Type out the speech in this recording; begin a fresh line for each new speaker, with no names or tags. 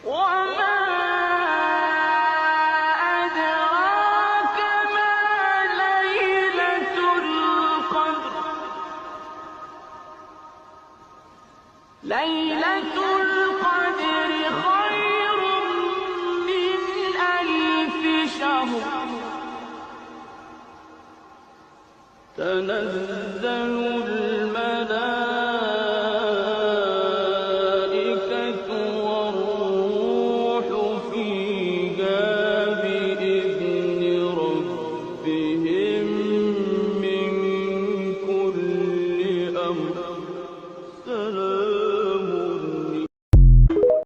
وما أدراك ما ليلة القدر ليلة القدر خير من ألف شهر تنزل